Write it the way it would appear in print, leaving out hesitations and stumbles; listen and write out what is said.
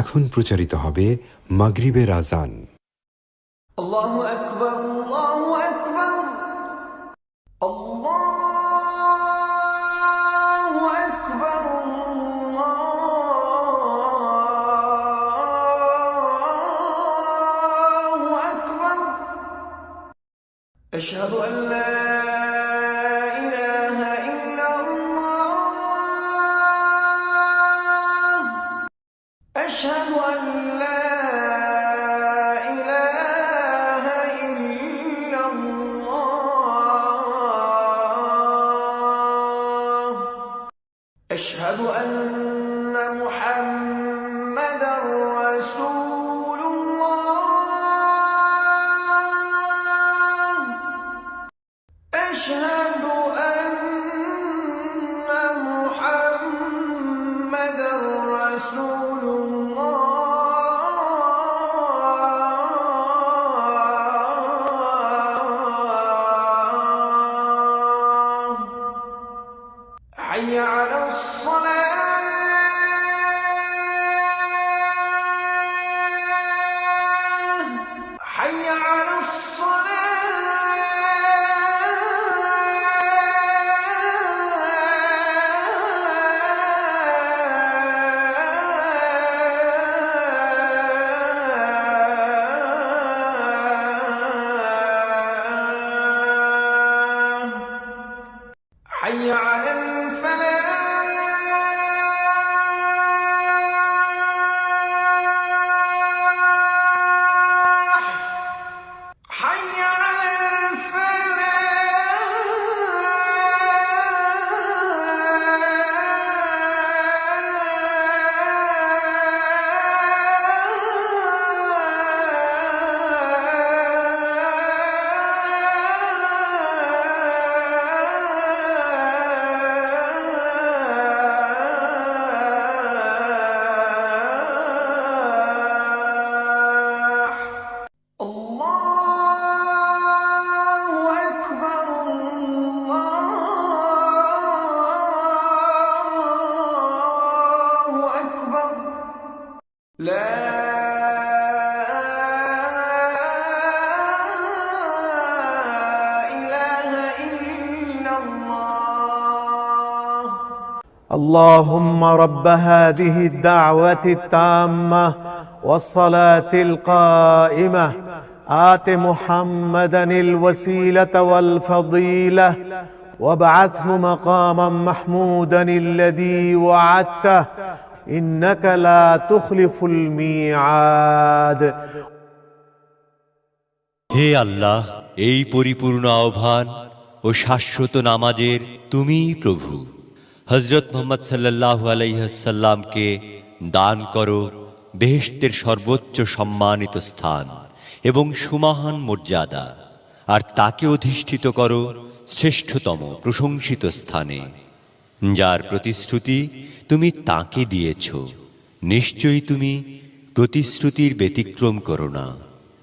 এখন প্রচারিত হবে মাগরিবের আজান। আল্লাহু আকবার, আল্লাহু আকবার, আল্লাহু আকবার, আল্লাহু আকবার। আশহাদু আন লা ইলাহা ইল্লাল্লাহ, আশহাদু আন লা أشهد أن محمدًا رسول الله، أشهد أن محمدًا رسول الله، حي على حي على الصلاة، حي على الفلاح، حي على لا إله إلا الله. اللهم رب هذه الدعوة التامة والصلاة القائمة آت محمدا الوسيلة والفضيلة وابعثه مقاما محمودا الذي وعدته إنك لا تخلف الميعاد. হে আল্লাহ, এই পরিপূর্ণ আহ্বান ও শাশ্বত নামাজের তুমিই প্রভু। হযরত মুহাম্মদ সাল্লাল্লাহু আলাইহি ওয়াসাল্লামকে দান করো বেহেশতের সর্বোচ্চ সম্মানিত স্থান এবং সুমহান মর্যাদা, আর তাকে অধিষ্ঠিত করো শ্রেষ্ঠতম প্রশংসিত স্থানে, যার প্রতিশ্রুতি তুমি তাকে দিয়েছ। নিশ্চয়ই তুমি প্রতিশ্রুতির ব্যতিক্রম করো না।